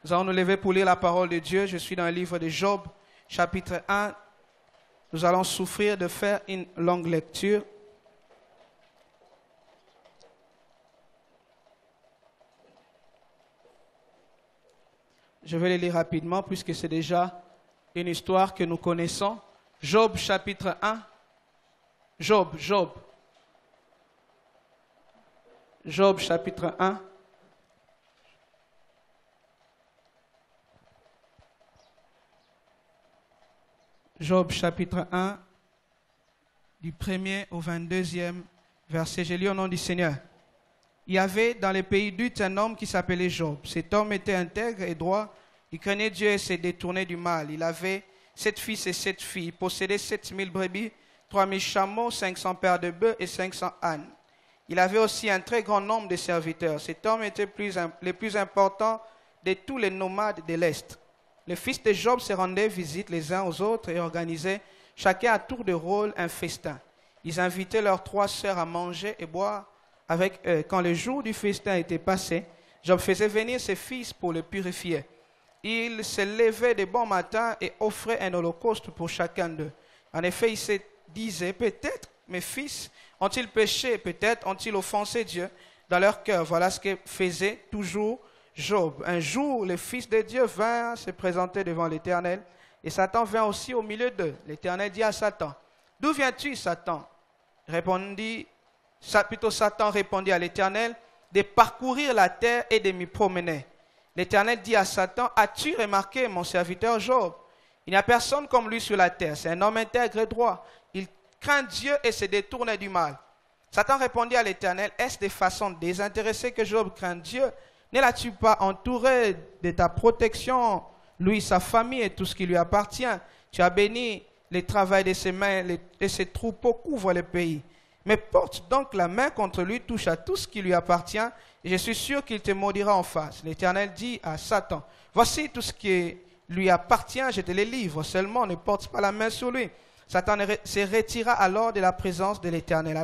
Nous allons nous lever pour lire la parole de Dieu. Je suis dans le livre de Job, chapitre 1. Nous allons souffrir de faire une longue lecture. Je vais le lire rapidement puisque c'est déjà une histoire que nous connaissons. Job, chapitre 1. Job, chapitre 1. Job, chapitre 1, du 1er au 22e verset. Je lis au nom du Seigneur. Il y avait dans les pays d'Uth un homme qui s'appelait Job. Cet homme était intègre et droit. Il craignait Dieu et s'est détourné du mal. Il avait 7 fils et 7 filles. Il possédait 7000 brebis, 3000 chameaux, 500 paires de bœufs et 500 ânes. Il avait aussi un très grand nombre de serviteurs. Cet homme était le plus important de tous les nomades de l'Est. Les fils de Job se rendaient visite les uns aux autres et organisaient chacun à tour de rôle un festin. Ils invitaient leurs 3 sœurs à manger et boire avec eux. Quand le jour du festin était passé, Job faisait venir ses fils pour le purifier. Il se levait de bon matin et offrait un holocauste pour chacun d'eux. En effet, il se disait, peut-être mes fils ont-ils péché, peut-être ont-ils offensé Dieu dans leur cœur. Voilà ce que faisait toujours Job. Un jour, le Fils de Dieu vint se présenter devant l'Éternel et Satan vint aussi au milieu d'eux. L'Éternel dit à Satan, « D'où viens-tu, Satan ?» Satan répondit à l'Éternel, « De parcourir la terre et de m'y promener. » L'Éternel dit à Satan, « As-tu remarqué mon serviteur Job? Il n'y a personne comme lui sur la terre. C'est un homme intègre et droit. Il craint Dieu et se détourne du mal. » Satan répondit à l'Éternel, « Est-ce de façon désintéressée que Job craint Dieu? Ne l'as-tu pas entouré de ta protection, lui, sa famille et tout ce qui lui appartient? Tu as béni le travail de ses mains et ses troupeaux couvrent le pays. Mais porte donc la main contre lui, touche à tout ce qui lui appartient, et je suis sûr qu'il te maudira en face. » L'Éternel dit à Satan, « Voici tout ce qui lui appartient, je te le livre, seulement ne porte pas la main sur lui. » Satan se retira alors de la présence de l'Éternel.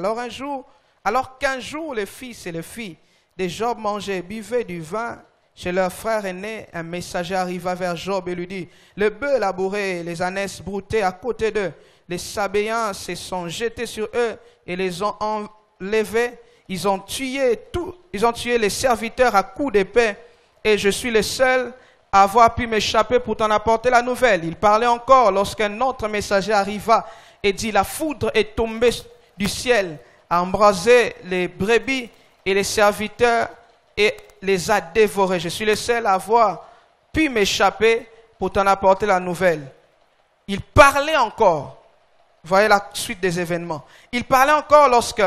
Alors qu'un jour, les fils et les filles de Job mangeaient et buvaient du vin chez leur frère aîné, un messager arriva vers Job et lui dit, « Le bœuf labouré, les ânesses broutaient à côté d'eux. Les Sabéens se sont jetés sur eux et les ont enlevés. Ils ont tué les serviteurs à coups d'épée et je suis le seul à avoir pu m'échapper pour t'en apporter la nouvelle. » Il parlait encore lorsqu'un autre messager arriva et dit, « La foudre est tombée du ciel, a embrasé les brebis et les serviteurs et les a dévorés. Je suis le seul à avoir pu m'échapper pour t'en apporter la nouvelle. » Il parlait encore. Voyez la suite des événements. Il parlait encore lorsque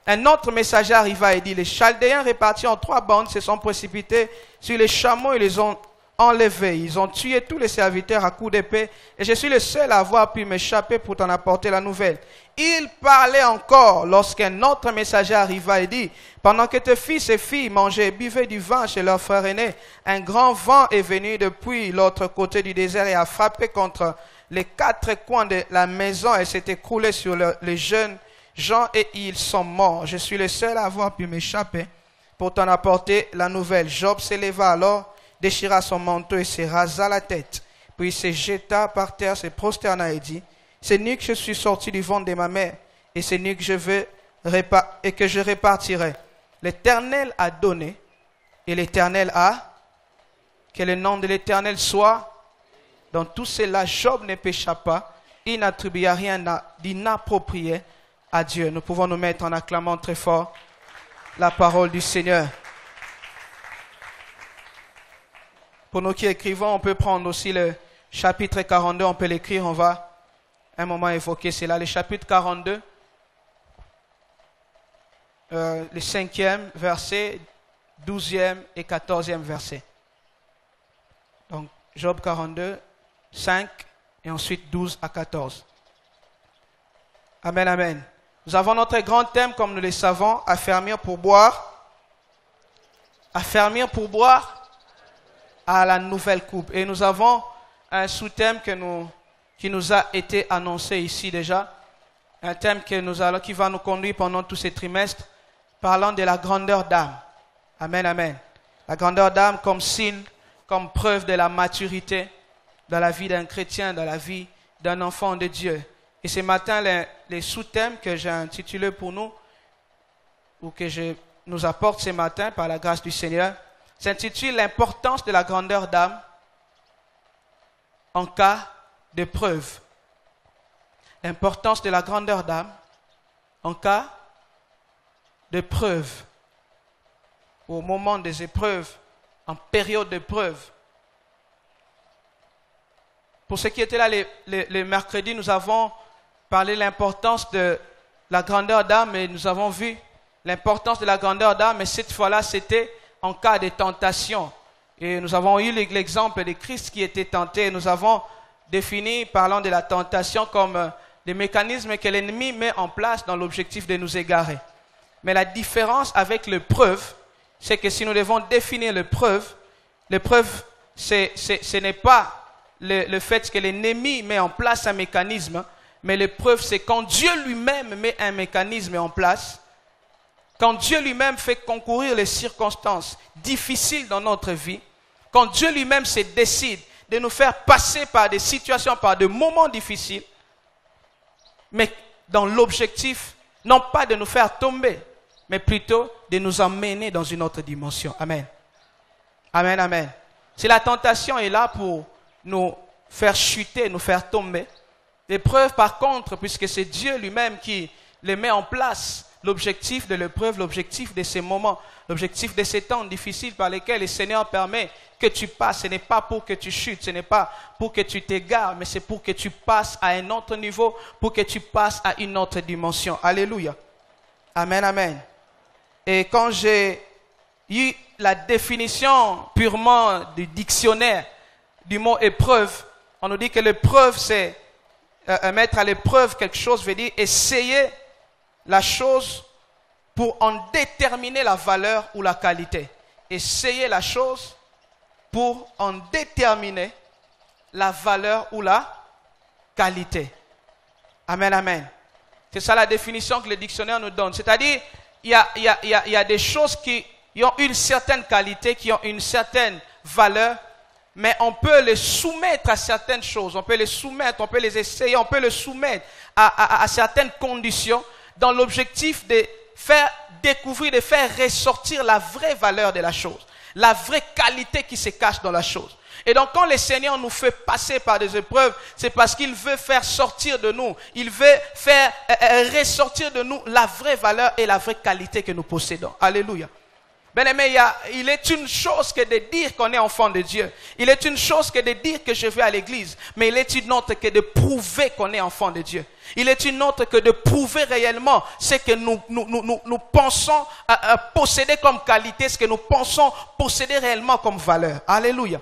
un autre messager arriva et dit, « Les Chaldéens répartis en 3 bandes se sont précipités sur les chameaux et les ont enlevés. Ils ont tué tous les serviteurs à coups d'épée et je suis le seul à avoir pu m'échapper pour t'en apporter la nouvelle. » Il parlait encore lorsqu'un autre messager arriva et dit, « Pendant que tes fils et filles mangeaient et buvaient du vin chez leur frère aîné, un grand vent est venu depuis l'autre côté du désert et a frappé contre les 4 coins de la maison et s'est écroulé sur les jeunes gens et ils sont morts. Je suis le seul à avoir pu m'échapper pour t'en apporter la nouvelle. » Job s'éleva alors, déchira son manteau et se rasa la tête. Puis il se jeta par terre, se prosterna et dit, « C'est nu que je suis sorti du ventre de ma mère, et c'est nu que je répartirai. L'Éternel a donné, et l'Éternel a. Que le nom de l'Éternel soit. » Dans tout cela, Job ne pécha pas, il n'attribua rien d'inapproprié à Dieu. Nous pouvons nous mettre en acclamant très fort la parole du Seigneur. Pour nous qui écrivons, on peut prendre aussi le chapitre 42, on peut l'écrire, on va un moment évoquer cela. Le chapitre 42, le 5e verset, 12e et 14e verset. Donc, Job 42, 5 et ensuite 12 à 14. Amen, amen. Nous avons notre grand thème, comme nous le savons, affermir pour boire. Affermir pour boire à la nouvelle coupe. Et nous avons un sous-thème qui nous a été annoncé ici déjà. Un thème qui va nous conduire pendant tous ces trimestres, parlant de la grandeur d'âme. Amen, amen. La grandeur d'âme comme signe comme preuve de la maturité dans la vie d'un chrétien, dans la vie d'un enfant de Dieu. Et ce matin, les sous-thèmes que j'ai intitulés pour nous, ou que je nous apporte ce matin par la grâce du Seigneur, s'intitule l'importance de la grandeur d'âme en cas de preuve. L'importance de la grandeur d'âme en cas de preuve. Au moment des épreuves, en période d'épreuve. Pour ceux qui étaient là les mercredis, nous avons parlé de l'importance de la grandeur d'âme et nous avons vu l'importance de la grandeur d'âme, mais cette fois-là, c'était en cas de tentation. Et nous avons eu l'exemple de Christ qui était tenté. Nous avons défini, parlant de la tentation, comme des mécanismes que l'ennemi met en place dans l'objectif de nous égarer. Mais la différence avec l'épreuve, c'est que si nous devons définir l'épreuve, ce n'est pas le fait que l'ennemi met en place un mécanisme, mais l'épreuve, c'est quand Dieu lui-même met un mécanisme en place, quand Dieu lui-même fait concourir les circonstances difficiles dans notre vie, quand Dieu lui-même se décide de nous faire passer par des situations, par des moments difficiles, mais dans l'objectif, non pas de nous faire tomber, mais plutôt de nous emmener dans une autre dimension. Amen. Amen, amen. Si la tentation est là pour nous faire chuter, nous faire tomber, l'épreuve par contre, puisque c'est Dieu lui-même qui les met en place, l'objectif de l'épreuve, l'objectif de ces moments, l'objectif de ces temps difficiles par lesquels le Seigneur permet que tu passes, ce n'est pas pour que tu chutes, ce n'est pas pour que tu t'égares, mais c'est pour que tu passes à un autre niveau, pour que tu passes à une autre dimension. Alléluia. Amen, amen. Et quand j'ai eu la définition purement du dictionnaire du mot épreuve, on nous dit que l'épreuve, c'est mettre à l'épreuve quelque chose, veut dire essayer la chose pour en déterminer la valeur ou la qualité. Essayer la chose pour en déterminer la valeur ou la qualité. Amen, amen. C'est ça la définition que le dictionnaire nous donne. C'est-à-dire, il y a des choses qui ont une certaine qualité, qui ont une certaine valeur, mais on peut les soumettre à certaines choses. On peut les soumettre, on peut les essayer, on peut les soumettre à certaines conditions dans l'objectif de faire découvrir, de faire ressortir la vraie valeur de la chose, la vraie qualité qui se cache dans la chose. Et donc quand le Seigneur nous fait passer par des épreuves, c'est parce qu'il veut faire sortir de nous, il veut faire ressortir de nous la vraie valeur et la vraie qualité que nous possédons. Alléluia. Bien-aimé, il est une chose que de dire qu'on est enfant de Dieu. Il est une chose que de dire que je vais à l'église. Mais il est une autre que de prouver qu'on est enfant de Dieu. Il est une autre que de prouver réellement ce que nous pensons posséder comme qualité, ce que nous pensons posséder réellement comme valeur. Alléluia.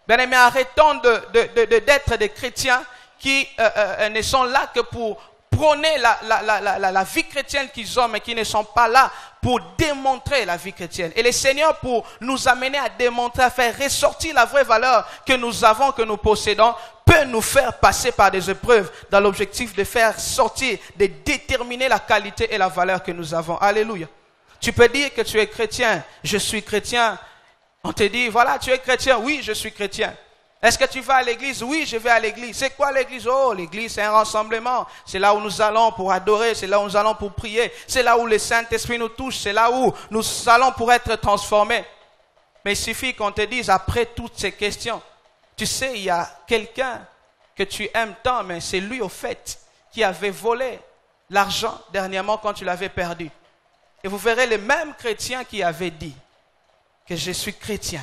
Bien-aimé, arrêtons d'être des chrétiens qui ne sont là que pour prôner la vie chrétienne qu'ils ont, mais qui ne sont pas là pour démontrer la vie chrétienne. Et le Seigneur, pour nous amener à démontrer, à faire ressortir la vraie valeur que nous avons, que nous possédons, peut nous faire passer par des épreuves dans l'objectif de faire sortir, de déterminer la qualité et la valeur que nous avons. Alléluia. Tu peux dire que tu es chrétien, je suis chrétien. On te dit, voilà, tu es chrétien, oui, je suis chrétien. Est-ce que tu vas à l'église? Oui, je vais à l'église. C'est quoi l'église? Oh, l'église, c'est un rassemblement. C'est là où nous allons pour adorer. C'est là où nous allons pour prier. C'est là où le Saint-Esprit nous touche. C'est là où nous allons pour être transformés. Mais il suffit qu'on te dise, après toutes ces questions, tu sais, il y a quelqu'un que tu aimes tant, mais c'est lui, au fait, qui avait volé l'argent dernièrement quand tu l'avais perdu. Et vous verrez le même chrétien qui avait dit que je suis chrétien.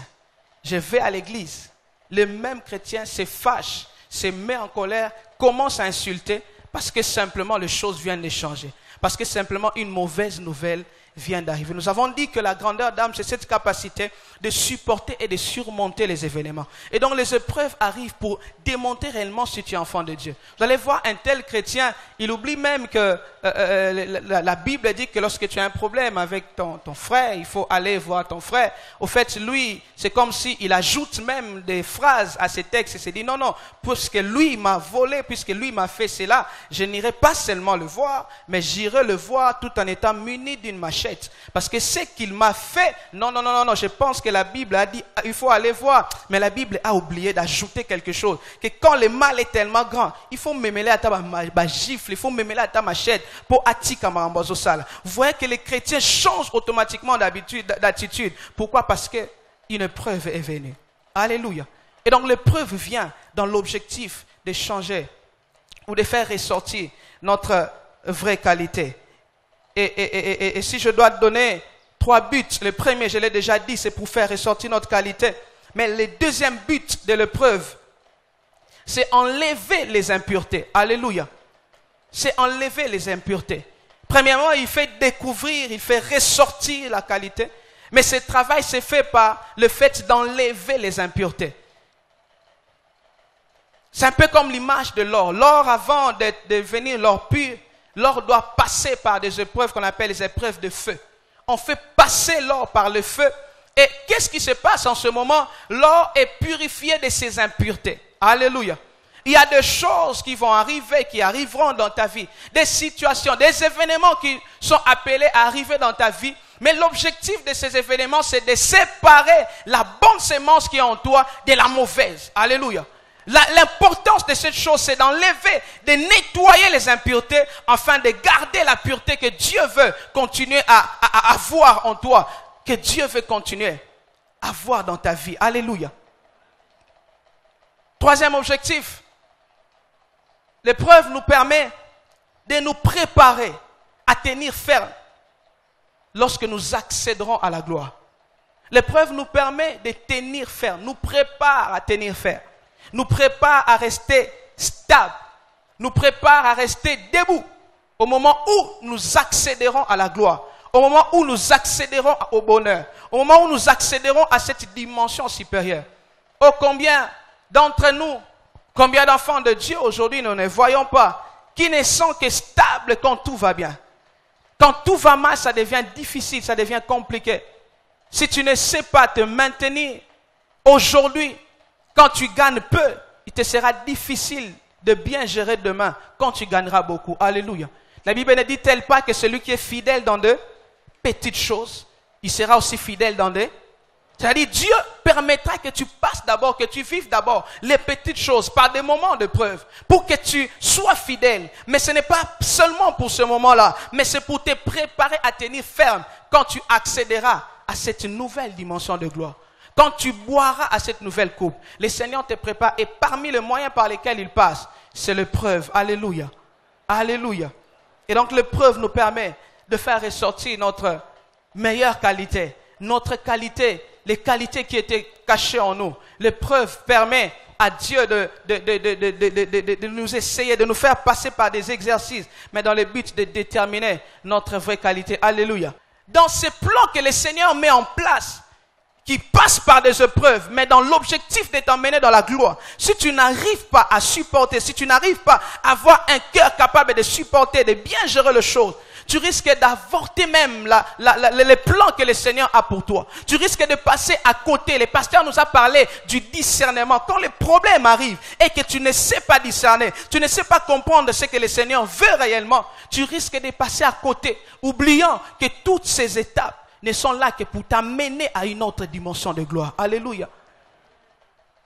Je vais à l'église. Le même chrétien se fâche, se met en colère, commence à insulter parce que simplement les choses viennent de changer. Parce que simplement une mauvaise nouvelle vient d'arriver. Nous avons dit que la grandeur d'âme, c'est cette capacité de supporter et de surmonter les événements. Et donc les épreuves arrivent pour démontrer réellement si tu es enfant de Dieu. Vous allez voir un tel chrétien, il oublie même que la Bible dit que lorsque tu as un problème avec ton frère, il faut aller voir ton frère. Au fait, lui, c'est comme s'il ajoute même des phrases à ses textes et se dit non, puisque lui m'a volé, puisque lui m'a fait cela, je n'irai pas seulement le voir, mais j'irai le voir tout en étant muni d'une machette cachette. Parce que ce qu'il m'a fait, non, je pense que la Bible a dit, il faut aller voir. Mais la Bible a oublié d'ajouter quelque chose. Que quand le mal est tellement grand, il faut me mêler à ta gifle, il faut me mêler à ta machette pour attirer ma rambozo sale. Vous voyez que les chrétiens changent automatiquement d'attitude. Pourquoi? Parce qu'une épreuve est venue. Alléluia. Et donc l'épreuve vient dans l'objectif de changer ou de faire ressortir notre vraie qualité. Et si je dois donner 3 buts, le premier, je l'ai déjà dit, c'est pour faire ressortir notre qualité. Mais le deuxième but de l'épreuve, c'est enlever les impuretés. Alléluia. C'est enlever les impuretés. Premièrement, il fait découvrir, il fait ressortir la qualité. Mais ce travail s'est fait par le fait d'enlever les impuretés. C'est un peu comme l'image de l'or. L'or, avant de devenir l'or pur, l'or doit passer par des épreuves qu'on appelle les épreuves de feu. On fait passer l'or par le feu. Et qu'est-ce qui se passe en ce moment? L'or est purifié de ses impuretés. Alléluia. Il y a des choses qui vont arriver, qui arriveront dans ta vie. Des situations, des événements qui sont appelés à arriver dans ta vie. Mais l'objectif de ces événements, c'est de séparer la bonne sémence qui est en toi de la mauvaise. Alléluia. L'importance de cette chose, c'est d'enlever, de nettoyer les impuretés afin de garder la pureté que Dieu veut continuer à avoir en toi, que Dieu veut continuer à avoir dans ta vie. Alléluia. Troisième objectif, l'épreuve nous permet de nous préparer à tenir ferme lorsque nous accéderons à la gloire. L'épreuve nous permet de tenir ferme, nous prépare à tenir ferme. Nous prépare à rester stable, nous prépare à rester debout au moment où nous accéderons à la gloire, au moment où nous accéderons au bonheur, au moment où nous accéderons à cette dimension supérieure. Oh, combien d'entre nous, combien d'enfants de Dieu aujourd'hui nous ne voyons pas, qui ne sont que stables quand tout va bien. Quand tout va mal, ça devient difficile, ça devient compliqué. Si tu ne sais pas te maintenir aujourd'hui, quand tu gagnes peu, il te sera difficile de bien gérer demain quand tu gagneras beaucoup. Alléluia. La Bible ne dit-elle pas que celui qui est fidèle dans de petites choses, il sera aussi fidèle dans des... C'est-à-dire, Dieu permettra que tu passes d'abord, que tu vives d'abord les petites choses par des moments de preuve pour que tu sois fidèle. Mais ce n'est pas seulement pour ce moment-là, mais c'est pour te préparer à tenir ferme quand tu accéderas à cette nouvelle dimension de gloire. Quand tu boiras à cette nouvelle coupe, le Seigneur te prépare et parmi les moyens par lesquels il passe, c'est l'épreuve. Alléluia. Alléluia. Et donc l'épreuve nous permet de faire ressortir notre meilleure qualité, notre qualité, les qualités qui étaient cachées en nous. L'épreuve permet à Dieu de nous essayer, de nous faire passer par des exercices, mais dans le but de déterminer notre vraie qualité. Alléluia. Dans ces plans que le Seigneur met en place, qui passe par des épreuves, mais dans l'objectif de t'emmener dans la gloire. Si tu n'arrives pas à supporter, si tu n'arrives pas à avoir un cœur capable de supporter, de bien gérer les choses, tu risques d'avorter même les plans que le Seigneur a pour toi. Tu risques de passer à côté. Le pasteur nous a parlé du discernement. Quand les problèmes arrivent et que tu ne sais pas discerner, tu ne sais pas comprendre ce que le Seigneur veut réellement, tu risques de passer à côté, oubliant que toutes ces étapes ne sont là que pour t'amener à une autre dimension de gloire. Alléluia.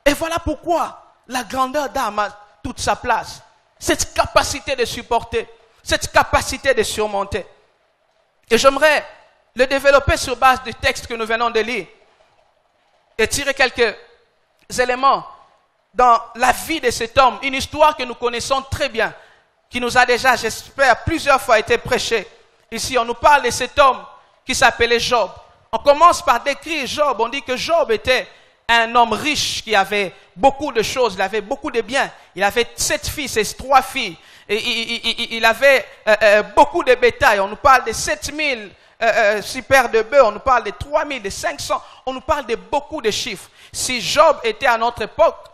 Et voilà pourquoi la grandeur d'âme a toute sa place. Cette capacité de supporter, cette capacité de surmonter. Et j'aimerais le développer sur base du texte que nous venons de lire et tirer quelques éléments dans la vie de cet homme, une histoire que nous connaissons très bien, qui nous a déjà, j'espère, plusieurs fois été prêchée. Ici, on nous parle de cet homme qui s'appelait Job. On commence par décrire Job. On dit que Job était un homme riche qui avait beaucoup de choses, il avait beaucoup de biens. Il avait 7 fils et 3 filles. Et il avait beaucoup de bétail. On nous parle de 7000 super de bœufs, on nous parle de 3000, de 500. On nous parle de beaucoup de chiffres. Si Job était à notre époque,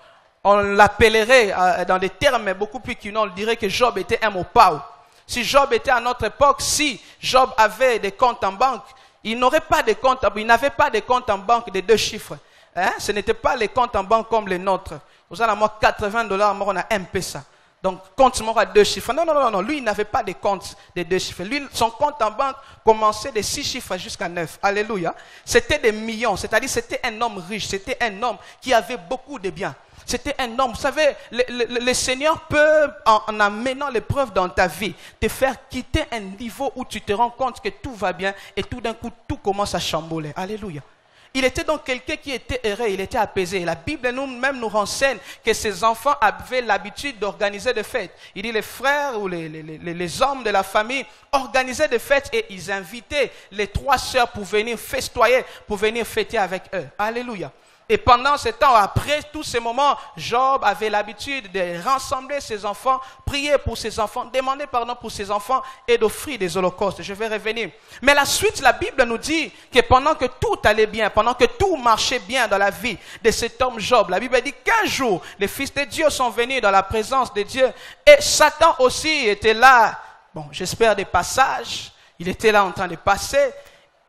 on l'appellerait dans des termes beaucoup plus qu'une, on dirait que Job était un mopao. Si Job était à notre époque, si Job avait des comptes en banque, il n'avait pas de comptes en banque de 2 chiffres. Hein? Ce n'était pas les comptes en banque comme les nôtres. Vous avez moi $80, moi on a un peu ça. Donc, compte-moi à 2 chiffres. Non, non, non, non. Lui, il n'avait pas de compte de 2 chiffres. Lui, son compte en banque commençait de 6 chiffres jusqu'à 9. Alléluia. C'était des millions. C'est-à-dire, c'était un homme riche. C'était un homme qui avait beaucoup de biens. C'était un homme. Vous savez, le Seigneur peut, en amenant l'épreuve dans ta vie, te faire quitter un niveau où tu te rends compte que tout va bien et tout d'un coup, tout commence à chambouler. Alléluia. Il était donc quelqu'un qui était heureux, il était apaisé. La Bible nous-même nous renseigne que ses enfants avaient l'habitude d'organiser des fêtes. Il dit les frères ou les hommes de la famille organisaient des fêtes et ils invitaient les 3 sœurs pour venir festoyer, pour venir fêter avec eux. Alléluia. Et pendant ce temps, après tous ces moments, Job avait l'habitude de rassembler ses enfants, prier pour ses enfants, demander pardon pour ses enfants et d'offrir des holocaustes. Je vais revenir. Mais la suite, la Bible nous dit que pendant que tout allait bien, pendant que tout marchait bien dans la vie de cet homme Job, la Bible dit qu'un jour, les fils de Dieu sont venus dans la présence de Dieu et Satan aussi était là. Bon, j'espère des passages. Il était là en train de passer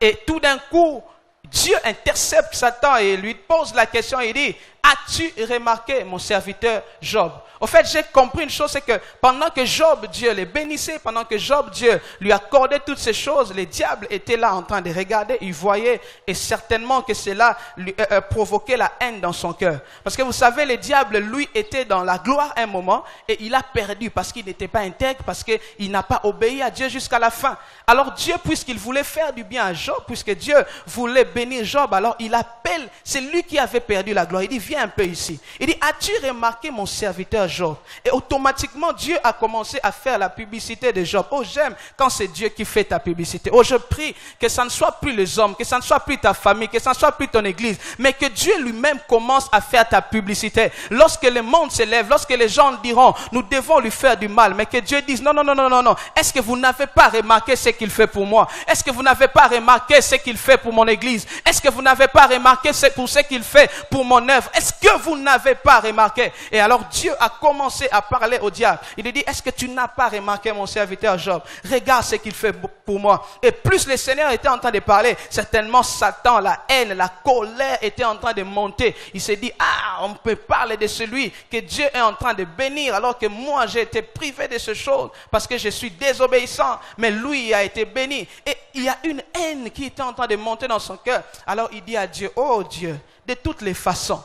et tout d'un coup, Dieu intercepte Satan et lui pose la question, il dit, as-tu remarqué mon serviteur Job? Au fait, j'ai compris une chose, c'est que pendant que Job, Dieu les bénissait, pendant que Job, Dieu lui accordait toutes ces choses, les diables étaient là en train de regarder, ils voyaient, et certainement que cela lui provoquait la haine dans son cœur. Parce que vous savez, le diable, lui, était dans la gloire un moment, et il a perdu parce qu'il n'était pas intègre, parce qu'il n'a pas obéi à Dieu jusqu'à la fin. Alors Dieu, puisqu'il voulait faire du bien à Job, puisque Dieu voulait bénir Job, alors il appelle, c'est lui qui avait perdu la gloire. Il dit, viens un peu ici. Il dit, as-tu remarqué mon serviteur Job? Et automatiquement, Dieu a commencé à faire la publicité de Job. Oh, j'aime quand c'est Dieu qui fait ta publicité. Oh, je prie que ça ne soit plus les hommes, que ça ne soit plus ta famille, que ça ne soit plus ton église, mais que Dieu lui-même commence à faire ta publicité. Lorsque le monde s'élève, lorsque les gens diront, nous devons lui faire du mal, mais que Dieu dise, non, non, non, non, non, non. Est-ce que vous n'avez pas remarqué ce qu'il fait pour moi? Est-ce que vous n'avez pas remarqué ce qu'il fait pour mon église? Est-ce que vous n'avez pas remarqué ce qu'il fait pour mon œuvre? Est-ce que vous n'avez pas remarqué? Et alors Dieu a commencé à parler au diable. Il lui dit, est-ce que tu n'as pas remarqué mon serviteur Job? Regarde ce qu'il fait pour moi. Et plus le Seigneur était en train de parler, certainement Satan, la haine, la colère était en train de monter. Il s'est dit, ah, on peut parler de celui que Dieu est en train de bénir, alors que moi j'ai été privé de ces choses parce que je suis désobéissant, mais lui a été béni. Et il y a une haine qui était en train de monter dans son cœur. Alors il dit à Dieu, oh Dieu, de toutes les façons,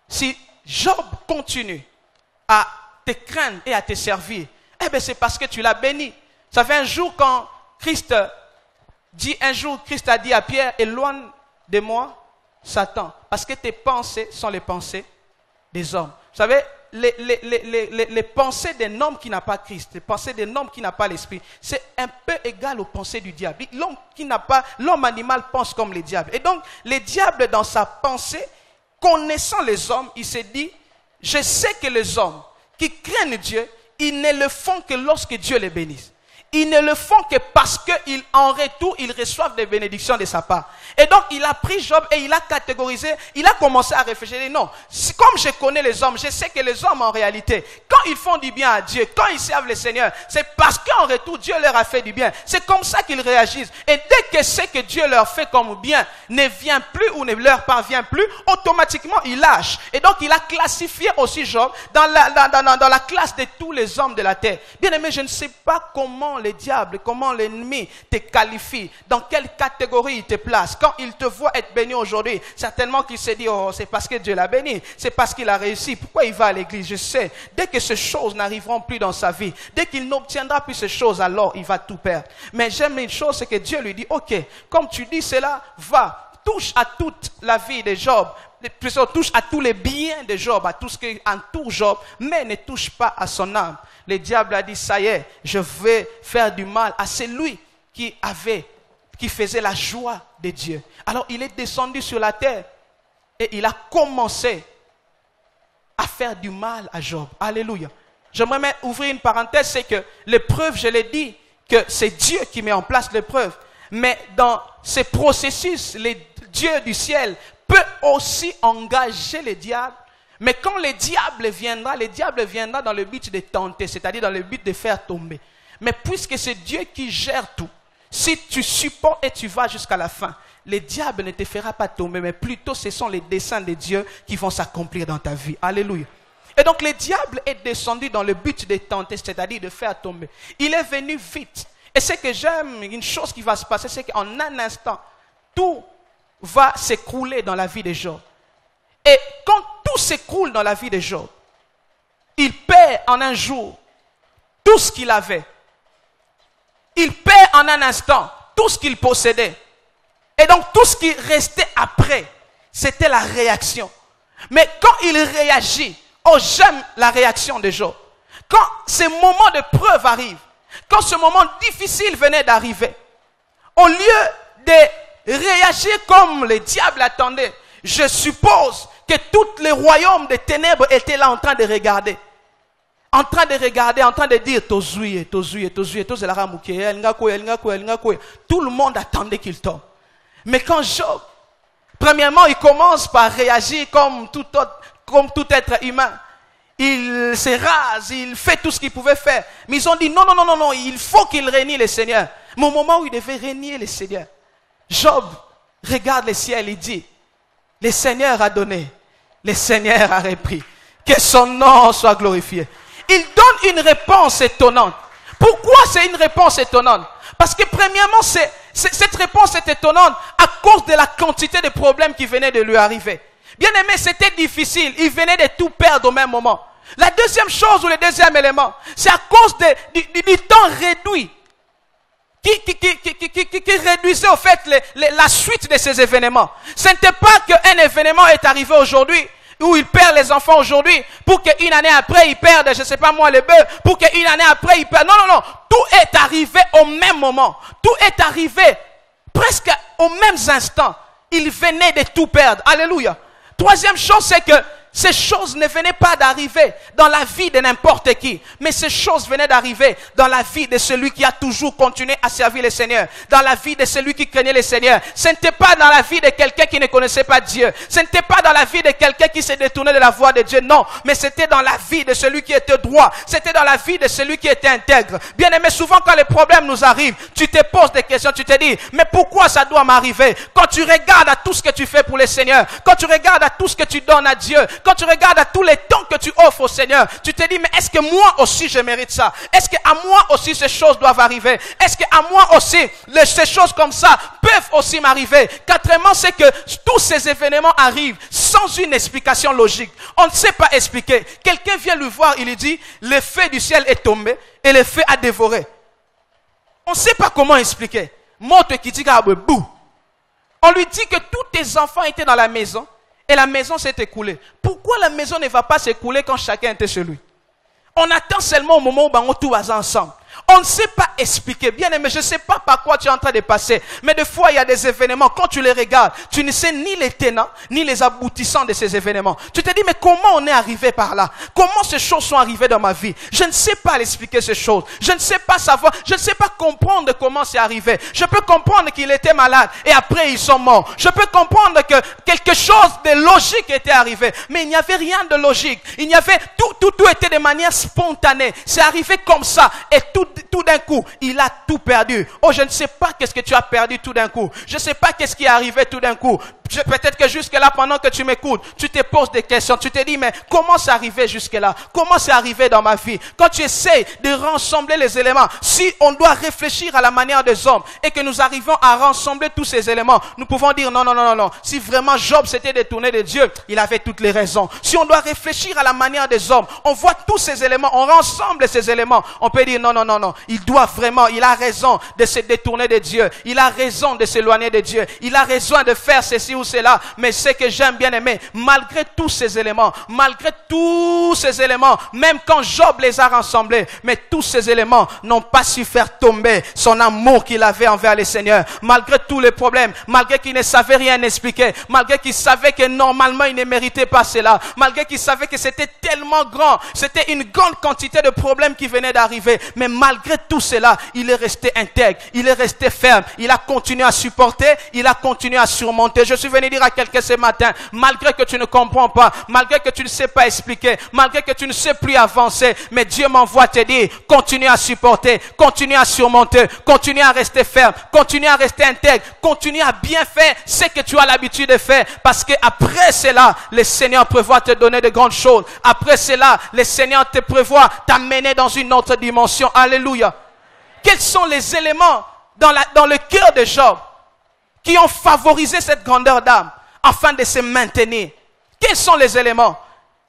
si Job continue à te craindre et à te servir, eh bien c'est parce que tu l'as béni. Ça fait un jour quand Christ a dit à Pierre, éloigne de moi Satan, parce que tes pensées sont les pensées des hommes. Vous savez, les pensées d'un homme qui n'a pas Christ, les pensées d'un homme qui n'a pas l'esprit, c'est un peu égal aux pensées du diable. L'homme animal pense comme les diables. Et donc, le diable dans sa pensée, connaissant les hommes, il s'est dit, je sais que les hommes qui craignent Dieu, ils ne le font que lorsque Dieu les bénisse. Ils ne le font que parce qu'en retour, ils reçoivent des bénédictions de sa part. Et donc, il a pris Job et il a catégorisé, il a commencé à réfléchir. Il dit, non, comme je connais les hommes, je sais que les hommes en réalité, quand ils font du bien à Dieu, quand ils servent le Seigneur, c'est parce qu'en retour, Dieu leur a fait du bien. C'est comme ça qu'ils réagissent. Et dès que ce que Dieu leur fait comme bien ne vient plus ou ne leur parvient plus, automatiquement, ils lâchent. Et donc, il a classifié aussi Job dans la classe de tous les hommes de la terre. Bien aimé, je ne sais pas comment le diable, comment l'ennemi te qualifie, dans quelle catégorie il te place. Quand il te voit être béni aujourd'hui, certainement qu'il se dit, oh, c'est parce que Dieu l'a béni, c'est parce qu'il a réussi. Pourquoi il va à l'église? Je sais, dès que ces choses n'arriveront plus dans sa vie, dès qu'il n'obtiendra plus ces choses, alors il va tout perdre. Mais j'aime une chose, c'est que Dieu lui dit, ok, comme tu dis cela, va, touche à toute la vie de Job, plutôt touche à tous les biens de Job, à tout ce qui entoure Job, mais ne touche pas à son âme. Le diable a dit, ça y est, je vais faire du mal à celui qui faisait la joie de Dieu. Alors il est descendu sur la terre et il a commencé à faire du mal à Job. Alléluia. J'aimerais même ouvrir une parenthèse, c'est que l'épreuve, je l'ai dit, que c'est Dieu qui met en place l'épreuve. Mais dans ces processus, Dieu du ciel peut aussi engager le diable. Mais quand le diable viendra dans le but de tenter, c'est-à-dire dans le but de faire tomber. Mais puisque c'est Dieu qui gère tout, si tu supportes et tu vas jusqu'à la fin, le diable ne te fera pas tomber, mais plutôt ce sont les desseins de Dieu qui vont s'accomplir dans ta vie. Alléluia. Et donc le diable est descendu dans le but de tenter, c'est-à-dire de faire tomber. Il est venu vite. Et ce que j'aime, une chose qui va se passer, c'est qu'en un instant, tout va s'écrouler dans la vie de Job. Et quand tout s'écroule dans la vie de Job, il perd en un jour tout ce qu'il avait. Il perd en un instant tout ce qu'il possédait. Et donc tout ce qui restait après, c'était la réaction. Mais quand il réagit, oh j'aime la réaction de Job. Quand ces moments de preuve arrivent, quand ce moment difficile venait d'arriver, au lieu de réagir comme le diable attendait, je suppose que tous les royaumes des ténèbres étaient là en train de regarder. En train de regarder, en train de dire tout le monde attendait qu'il tombe. Mais quand Job, premièrement, il commence par réagir comme tout être humain. Il se rase, il fait tout ce qu'il pouvait faire. Mais ils ont dit non, il faut qu'il renie le Seigneur. Mais au moment où il devait renier le Seigneur, Job regarde le ciel et dit, le Seigneur a donné, le Seigneur a repris. Que son nom soit glorifié. Il donne une réponse étonnante. Pourquoi c'est une réponse étonnante? Parce que premièrement, cette réponse est étonnante à cause de la quantité de problèmes qui venaient de lui arriver. Bien aimé, c'était difficile. Il venait de tout perdre au même moment. La deuxième chose ou le deuxième élément, c'est à cause du temps réduit qui réduisait au fait la suite de ces événements. Ce n'était pas qu'un événement est arrivé aujourd'hui où il perd les enfants aujourd'hui, pour qu'une année après il perde, je ne sais pas moi, les bœufs, pour qu'une année après il perde. Non. Tout est arrivé au même moment. Tout est arrivé presque au même instant. Il venait de tout perdre. Alléluia. Troisième chose, c'est que ces choses ne venaient pas d'arriver dans la vie de n'importe qui, mais ces choses venaient d'arriver dans la vie de celui qui a toujours continué à servir le Seigneur, dans la vie de celui qui craignait le Seigneur. Ce n'était pas dans la vie de quelqu'un qui ne connaissait pas Dieu, ce n'était pas dans la vie de quelqu'un qui s'est détourné de la voie de Dieu, non, mais c'était dans la vie de celui qui était droit, c'était dans la vie de celui qui était intègre. Bien aimé, souvent quand les problèmes nous arrivent, tu te poses des questions, tu te dis, mais pourquoi ça doit m'arriver? Quand tu regardes à tout ce que tu fais pour le Seigneur, quand tu regardes à tout ce que tu donnes à Dieu, quand tu regardes à tous les temps que tu offres au Seigneur, tu te dis, mais est-ce que moi aussi je mérite ça? Est-ce qu'à moi aussi ces choses doivent arriver? Est-ce qu'à moi aussi ces choses comme ça peuvent aussi m'arriver? Quatrièmement, c'est que tous ces événements arrivent sans une explication logique. On ne sait pas expliquer. Quelqu'un vient le voir, il lui dit, le feu du ciel est tombé et le feu a dévoré. On ne sait pas comment expliquer. On lui dit que tous tes enfants étaient dans la maison. Et la maison s'est écoulée. Pourquoi la maison ne va pas s'écouler quand chacun était chez lui? On attend seulement au moment où tout va ensemble. On ne sait pas expliquer. Bien aimé, je ne sais pas par quoi tu es en train de passer. Mais des fois, il y a des événements. Quand tu les regardes, tu ne sais ni les tenants, ni les aboutissants de ces événements. Tu te dis, mais comment on est arrivé par là? Comment ces choses sont arrivées dans ma vie? Je ne sais pas l'expliquer ces choses. Je ne sais pas savoir. Je ne sais pas comprendre comment c'est arrivé. Je peux comprendre qu'il était malade et après ils sont morts. Je peux comprendre que quelque chose de logique était arrivé. Mais il n'y avait rien de logique. Il y avait tout était de manière spontanée. C'est arrivé comme ça. Et tout d'un coup, il a tout perdu. Oh, je ne sais pas qu'est-ce que tu as perdu tout d'un coup. Je ne sais pas qu'est-ce qui est arrivé tout d'un coup. Peut-être que jusque là, pendant que tu m'écoutes, tu te poses des questions. Tu te dis, mais comment c'est arrivé jusque là? Comment c'est arrivé dans ma vie? Quand tu essaies de rassembler les éléments, si on doit réfléchir à la manière des hommes et que nous arrivons à rassembler tous ces éléments, nous pouvons dire non. Si vraiment Job s'était détourné de Dieu, il avait toutes les raisons. Si on doit réfléchir à la manière des hommes, on voit tous ces éléments, on rassemble ces éléments, on peut dire non. Il a raison de se détourner de Dieu. Il a raison de s'éloigner de Dieu. Il a raison de faire ceci ou cela. Mais ce que j'aime bien aimer, malgré tous ces éléments, même quand Job les a rassemblés, mais tous ces éléments n'ont pas su faire tomber son amour qu'il avait envers le Seigneur. Malgré tous les problèmes, malgré qu'il ne savait rien expliquer, malgré qu'il savait que normalement il ne méritait pas cela, malgré qu'il savait que c'était tellement grand, c'était une grande quantité de problèmes qui venaient d'arriver, mais malgré malgré tout cela, il est resté intègre, il est resté ferme, il a continué à supporter, il a continué à surmonter. Je suis venu dire à quelqu'un ce matin, malgré que tu ne comprends pas, malgré que tu ne sais pas expliquer, malgré que tu ne sais plus avancer, mais Dieu m'envoie te dire, continue à supporter, continue à surmonter, continue à rester ferme, continue à rester intègre, continue à bien faire ce que tu as l'habitude de faire, parce que après cela, le Seigneur prévoit te donner de grandes choses. Après cela, le Seigneur te prévoit t'amener dans une autre dimension. Alléluia. Quels sont les éléments dans le cœur de Job qui ont favorisé cette grandeur d'âme afin de se maintenir? Quels sont les éléments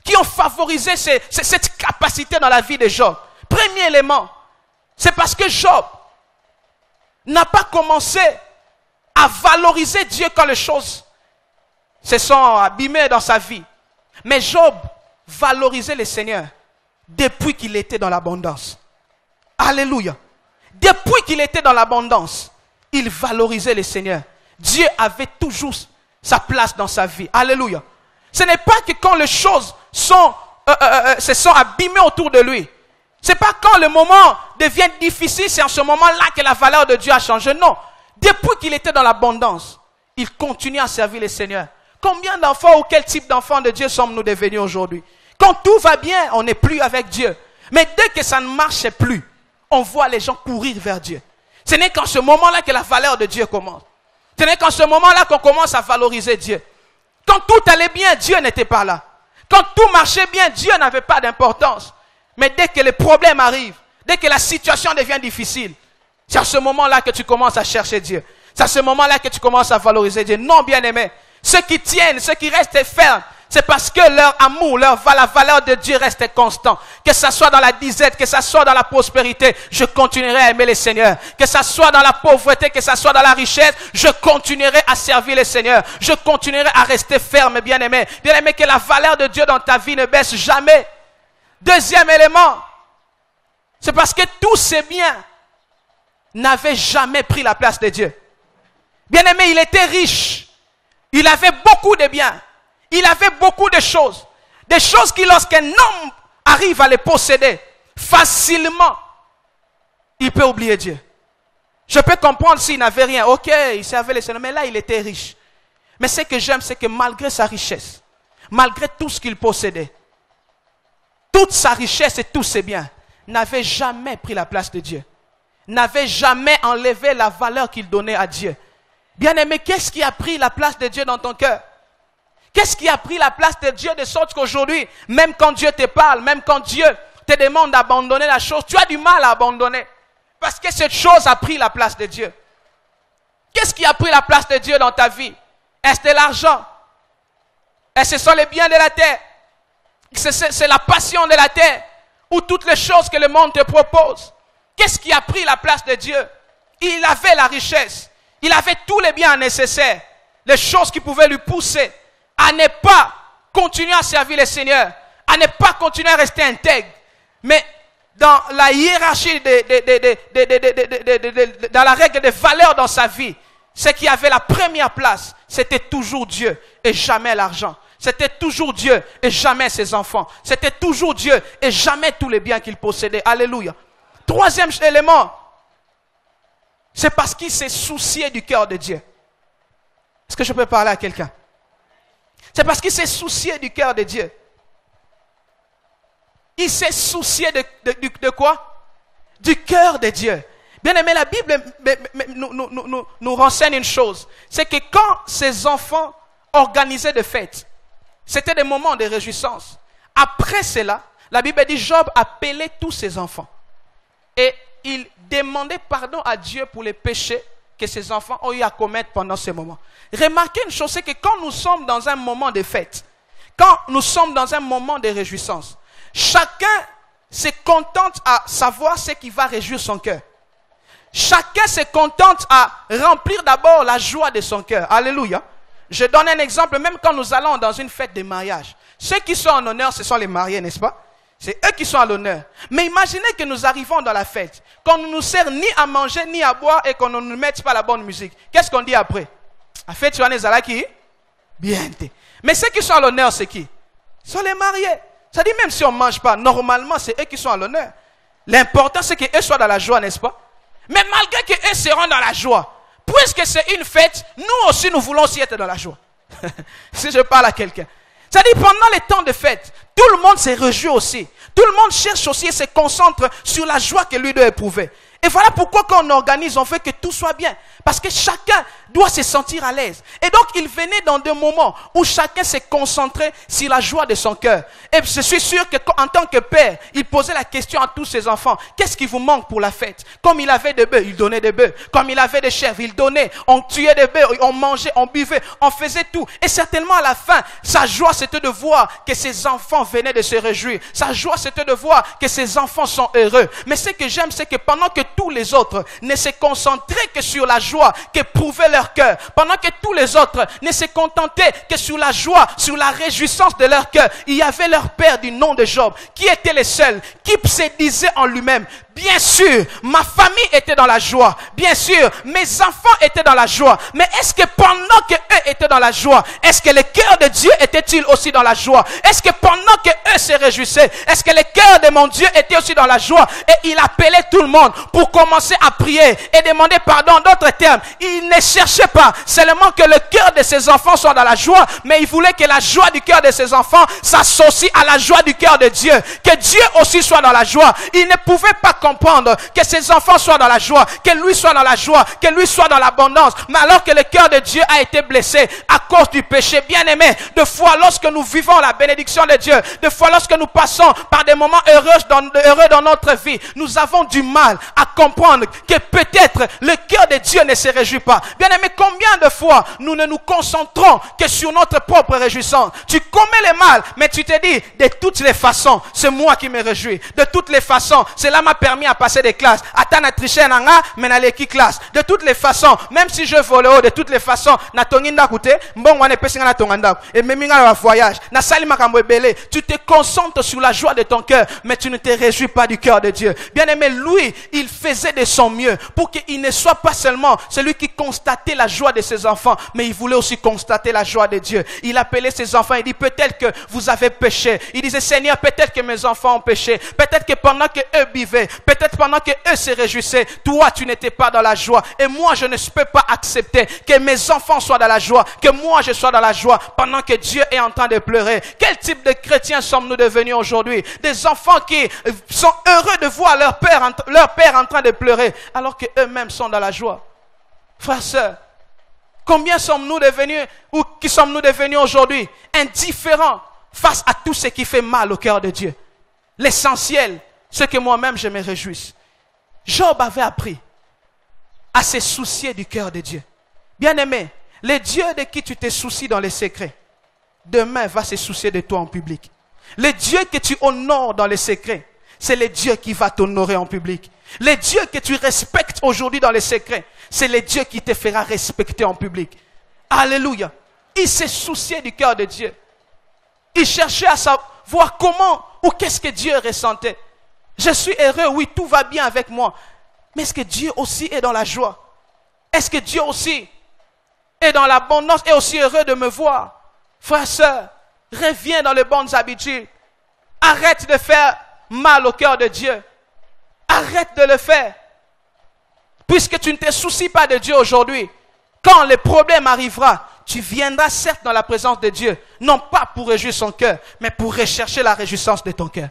qui ont favorisé cette capacité dans la vie de Job? Premier élément, c'est parce que Job n'a pas commencé à valoriser Dieu quand les choses se sont abîmées dans sa vie. Mais Job valorisait le Seigneur depuis qu'il était dans l'abondance. Alléluia. Depuis qu'il était dans l'abondance, il valorisait le Seigneur. Dieu avait toujours sa place dans sa vie. Alléluia. Ce n'est pas que quand les choses se sont abîmées autour de lui. Ce n'est pas quand le moment devient difficile, c'est en ce moment-là que la valeur de Dieu a changé. Non. Depuis qu'il était dans l'abondance, il continue à servir le Seigneur. Combien d'enfants ou quel type d'enfants de Dieu sommes-nous devenus aujourd'hui? Quand tout va bien, on n'est plus avec Dieu. Mais dès que ça ne marche plus, on voit les gens courir vers Dieu. Ce n'est qu'en ce moment-là que la valeur de Dieu commence. Ce n'est qu'en ce moment-là qu'on commence à valoriser Dieu. Quand tout allait bien, Dieu n'était pas là. Quand tout marchait bien, Dieu n'avait pas d'importance. Mais dès que les problèmes arrivent, dès que la situation devient difficile, c'est à ce moment-là que tu commences à chercher Dieu. C'est à ce moment-là que tu commences à valoriser Dieu. Non, bien-aimé. Ceux qui tiennent, ceux qui restent fermes, c'est parce que leur amour, la valeur de Dieu reste constante. Que ça soit dans la disette, que ça soit dans la prospérité, je continuerai à aimer le Seigneur. Que ça soit dans la pauvreté, que ça soit dans la richesse, je continuerai à servir le Seigneur. Je continuerai à rester ferme, bien-aimé. Bien-aimé, que la valeur de Dieu dans ta vie ne baisse jamais. Deuxième élément, c'est parce que tous ces biens n'avaient jamais pris la place de Dieu. Bien-aimé, il était riche. Il avait beaucoup de biens. Il avait beaucoup de choses. Des choses qui, lorsqu'un homme arrive à les posséder, facilement, il peut oublier Dieu. Je peux comprendre s'il n'avait rien. Ok, il servait le Seigneur, mais là, il était riche. Mais ce que j'aime, c'est que malgré sa richesse, malgré tout ce qu'il possédait, toute sa richesse et tous ses biens, n'avait jamais pris la place de Dieu. N'avait jamais enlevé la valeur qu'il donnait à Dieu. Bien-aimé, qu'est-ce qui a pris la place de Dieu dans ton cœur? Qu'est-ce qui a pris la place de Dieu de sorte qu'aujourd'hui, même quand Dieu te parle, même quand Dieu te demande d'abandonner la chose, tu as du mal à abandonner. Parce que cette chose a pris la place de Dieu. Qu'est-ce qui a pris la place de Dieu dans ta vie? Est-ce de l'argent? Est-ce que ce sont les biens de la terre? C'est la passion de la terre? Ou toutes les choses que le monde te propose? Qu'est-ce qui a pris la place de Dieu? Il avait la richesse. Il avait tous les biens nécessaires. Les choses qui pouvaient lui pousser à ne pas continuer à servir le Seigneur, à ne pas continuer à rester intègre. Mais dans la hiérarchie, dans la règle des valeurs dans sa vie, ce qui avait la première place, c'était toujours Dieu et jamais l'argent. C'était toujours Dieu et jamais ses enfants. C'était toujours Dieu et jamais tous les biens qu'il possédait. Alléluia. Troisième élément, c'est parce qu'il s'est soucié du cœur de Dieu. Est-ce que je peux parler à quelqu'un? C'est parce qu'il s'est soucié du cœur de Dieu. Il s'est soucié de quoi? Du cœur de Dieu. Bien aimé, la Bible nous renseigne une chose. C'est que quand ses enfants organisaient des fêtes, c'était des moments de réjouissance. Après cela, la Bible dit Job appelait tous ses enfants. Et il demandait pardon à Dieu pour les péchés que ses enfants ont eu à commettre pendant ce moment. Remarquez une chose, c'est que quand nous sommes dans un moment de fête, quand nous sommes dans un moment de réjouissance, chacun se contente à savoir ce qui va réjouir son cœur. Chacun se contente à remplir d'abord la joie de son cœur. Alléluia. Je donne un exemple, même quand nous allons dans une fête de mariage. Ceux qui sont en honneur, ce sont les mariés, n'est-ce pas? C'est eux qui sont à l'honneur. Mais imaginez que nous arrivons dans la fête, qu'on ne nous sert ni à manger ni à boire et qu'on ne nous mette pas la bonne musique. Qu'est-ce qu'on dit après? La fête, tu en es à qui? Bien. Mais ceux qui sont à l'honneur, c'est qui? Ce sont les mariés. Ça dit même si on ne mange pas, normalement, c'est eux qui sont à l'honneur. L'important, c'est qu'eux soient dans la joie, n'est-ce pas? Mais malgré qu'eux seront dans la joie, puisque c'est une fête, nous aussi, nous voulons aussi être dans la joie. Si je parle à quelqu'un. C'est-à-dire, pendant les temps de fête, tout le monde se réjouit aussi. Tout le monde cherche aussi et se concentre sur la joie que lui doit éprouver. Et voilà pourquoi quand on organise, on fait que tout soit bien. Parce que chacun doit se sentir à l'aise. Et donc, il venait dans des moments où chacun s'est concentré sur la joie de son cœur. Et je suis sûr qu'en tant que père, il posait la question à tous ses enfants. Qu'est-ce qui vous manque pour la fête? Comme il avait des bœufs, il donnait des bœufs. Comme il avait des chèvres, il donnait. On tuait des bœufs, on mangeait, on buvait, on faisait tout. Et certainement à la fin, sa joie c'était de voir que ses enfants venaient de se réjouir. Sa joie c'était de voir que ses enfants sont heureux. Mais ce que j'aime, c'est que pendant que tous les autres ne se concentraient que sur la joie qu'éprouvait leur cœur, pendant que tous les autres ne se contentaient que sur la joie, sur la réjouissance de leur cœur, il y avait leur père du nom de Job, qui était le seul, qui se disait en lui-même, bien sûr, ma famille était dans la joie. Bien sûr, mes enfants étaient dans la joie. Mais est-ce que pendant que eux étaient dans la joie, est-ce que le cœur de Dieu était-il aussi dans la joie? Est-ce que pendant que eux se réjouissaient, est-ce que le cœur de mon Dieu était aussi dans la joie? Et il appelait tout le monde pour commencer à prier et demander pardon. D'autres termes, il ne cherchait pas seulement que le cœur de ses enfants soit dans la joie, mais il voulait que la joie du cœur de ses enfants s'associe à la joie du cœur de Dieu. Que Dieu aussi soit dans la joie. Il ne pouvait pas comprendre que ses enfants soient dans la joie, que lui soit dans la joie, que lui soit dans l'abondance. Mais alors que le cœur de Dieu a été blessé à cause du péché, bien aimé, de fois lorsque nous vivons la bénédiction de Dieu, de fois lorsque nous passons par des moments heureux dans notre vie, nous avons du mal à comprendre que peut-être le cœur de Dieu ne se réjouit pas. Bien aimé, combien de fois nous ne nous concentrons que sur notre propre réjouissance? Tu commets le mal, mais tu te dis, de toutes les façons, c'est moi qui me réjouis. De toutes les façons, cela m'a permis à passer des classes. Atana tricher nanga, mais na leki classe. De toutes les façons, même si je vole haut, de toutes les façons, na tonginda koute, mbon wane pesinga na tonganda, et meminga na voyage, na sali makambo ebele. Tu te concentres sur la joie de ton cœur, mais tu ne te réjouis pas du cœur de Dieu. Bien aimé, lui, il faisait de son mieux pour qu'il ne soit pas seulement celui qui constatait la joie de ses enfants, mais il voulait aussi constater la joie de Dieu. Il appelait ses enfants, il dit peut-être que vous avez péché. Il disait Seigneur, peut-être que mes enfants ont péché. Peut-être que pendant que eux buvaient, peut-être pendant que eux se réjouissaient, toi tu n'étais pas dans la joie. Et moi je ne peux pas accepter que mes enfants soient dans la joie, que moi je sois dans la joie pendant que Dieu est en train de pleurer. Quel type de chrétiens sommes-nous devenus aujourd'hui? Des enfants qui sont heureux de voir leur père en train de pleurer alors que eux-mêmes sont dans la joie. Frères, sœurs, combien sommes-nous devenus ou qui sommes-nous devenus aujourd'hui indifférents face à tout ce qui fait mal au cœur de Dieu? L'essentiel, c'est que moi-même je me réjouisse. Job avait appris à se soucier du cœur de Dieu. Bien-aimé, le Dieu de qui tu te soucies dans les secrets, demain va se soucier de toi en public. Le Dieu que tu honores dans les secrets, c'est le Dieu qui va t'honorer en public. Le Dieu que tu respectes aujourd'hui dans les secrets, c'est le Dieu qui te fera respecter en public. Alléluia. Il se souciait du cœur de Dieu. Il cherchait à savoir comment ou qu'est-ce que Dieu ressentait. Je suis heureux, oui, tout va bien avec moi. Mais est-ce que Dieu aussi est dans la joie? Est-ce que Dieu aussi est dans l'abondance et aussi heureux de me voir? Frère, sœur, reviens dans les bonnes habitudes. Arrête de faire mal au cœur de Dieu. Arrête de le faire. Puisque tu ne te soucies pas de Dieu aujourd'hui, quand le problème arrivera, tu viendras certes dans la présence de Dieu, non pas pour réjouir son cœur, mais pour rechercher la réjouissance de ton cœur.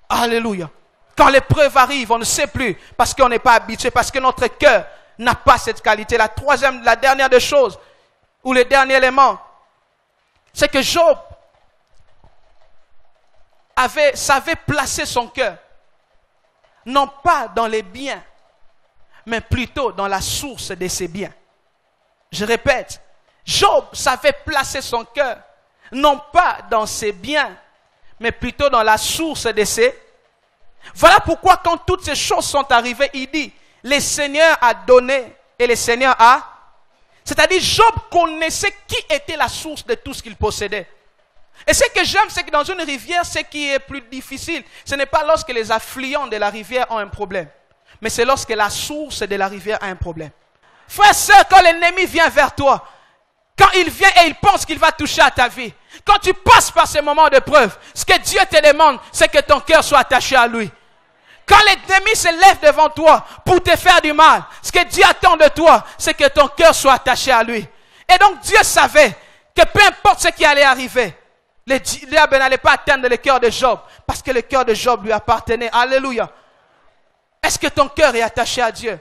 Alléluia. Quand l'épreuve arrive, on ne sait plus, parce qu'on n'est pas habitué, parce que notre cœur n'a pas cette qualité. La dernière des choses, ou le dernier élément, c'est que Job savait placer son cœur, non pas dans les biens, mais plutôt dans la source de ses biens. Je répète, Job savait placer son cœur, non pas dans ses biens, mais plutôt dans la source de ses. Voilà pourquoi quand toutes ces choses sont arrivées, il dit, le Seigneur a donné et le Seigneur a. C'est-à-dire, Job connaissait qui était la source de tout ce qu'il possédait. Et ce que j'aime, c'est que dans une rivière, ce qui est plus difficile, ce n'est pas lorsque les affluents de la rivière ont un problème, mais c'est lorsque la source de la rivière a un problème. Frère, sœur, quand l'ennemi vient vers toi, quand il vient et il pense qu'il va toucher à ta vie, quand tu passes par ces moments de preuve, ce que Dieu te demande, c'est que ton cœur soit attaché à lui. Quand l'ennemi se lève devant toi pour te faire du mal, ce que Dieu attend de toi, c'est que ton cœur soit attaché à lui. Et donc Dieu savait que peu importe ce qui allait arriver, le diable n'allait pas atteindre le cœur de Job, parce que le cœur de Job lui appartenait. Alléluia. Est-ce que ton cœur est attaché à Dieu?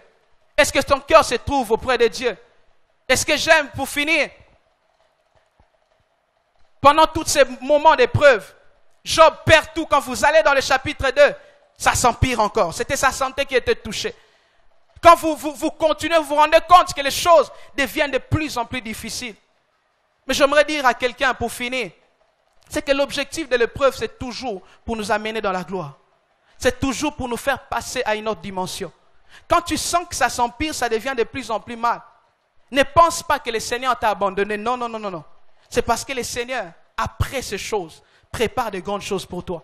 Est-ce que ton cœur se trouve auprès de Dieu? Est-ce que j'aime, pour finir, pendant tous ces moments d'épreuve, Job perd tout. Quand vous allez dans le chapitre 2, ça s'empire encore. C'était sa santé qui était touchée. Quand vous continuez, vous vous rendez compte que les choses deviennent de plus en plus difficiles. Mais j'aimerais dire à quelqu'un pour finir, c'est que l'objectif de l'épreuve, c'est toujours pour nous amener dans la gloire. C'est toujours pour nous faire passer à une autre dimension. Quand tu sens que ça s'empire, ça devient de plus en plus mal. Ne pense pas que le Seigneur t'a abandonné. Non, non, non, non, non. C'est parce que le Seigneur, après ces choses, prépare de grandes choses pour toi.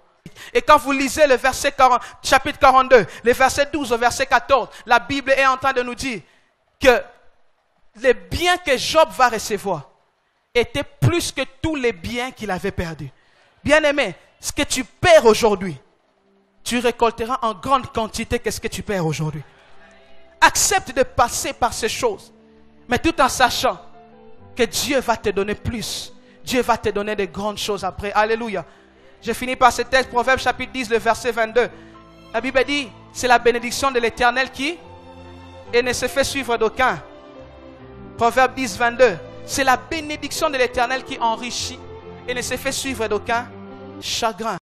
Et quand vous lisez le verset 40, chapitre 42, le verset 12 au verset 14, la Bible est en train de nous dire que les biens que Job va recevoir étaient plus que tous les biens qu'il avait perdus. Bien-aimé, ce que tu perds aujourd'hui, tu récolteras en grande quantité que ce que tu perds aujourd'hui. Accepte de passer par ces choses, mais tout en sachant que Dieu va te donner plus. Dieu va te donner de grandes choses après. Alléluia. Je finis par ce texte, Proverbe chapitre 10, le verset 22. La Bible dit, c'est la bénédiction de l'Éternel qui et ne se fait suivre d'aucun. Proverbe 10, 22. C'est la bénédiction de l'Éternel qui enrichit et ne se fait suivre d'aucun chagrin.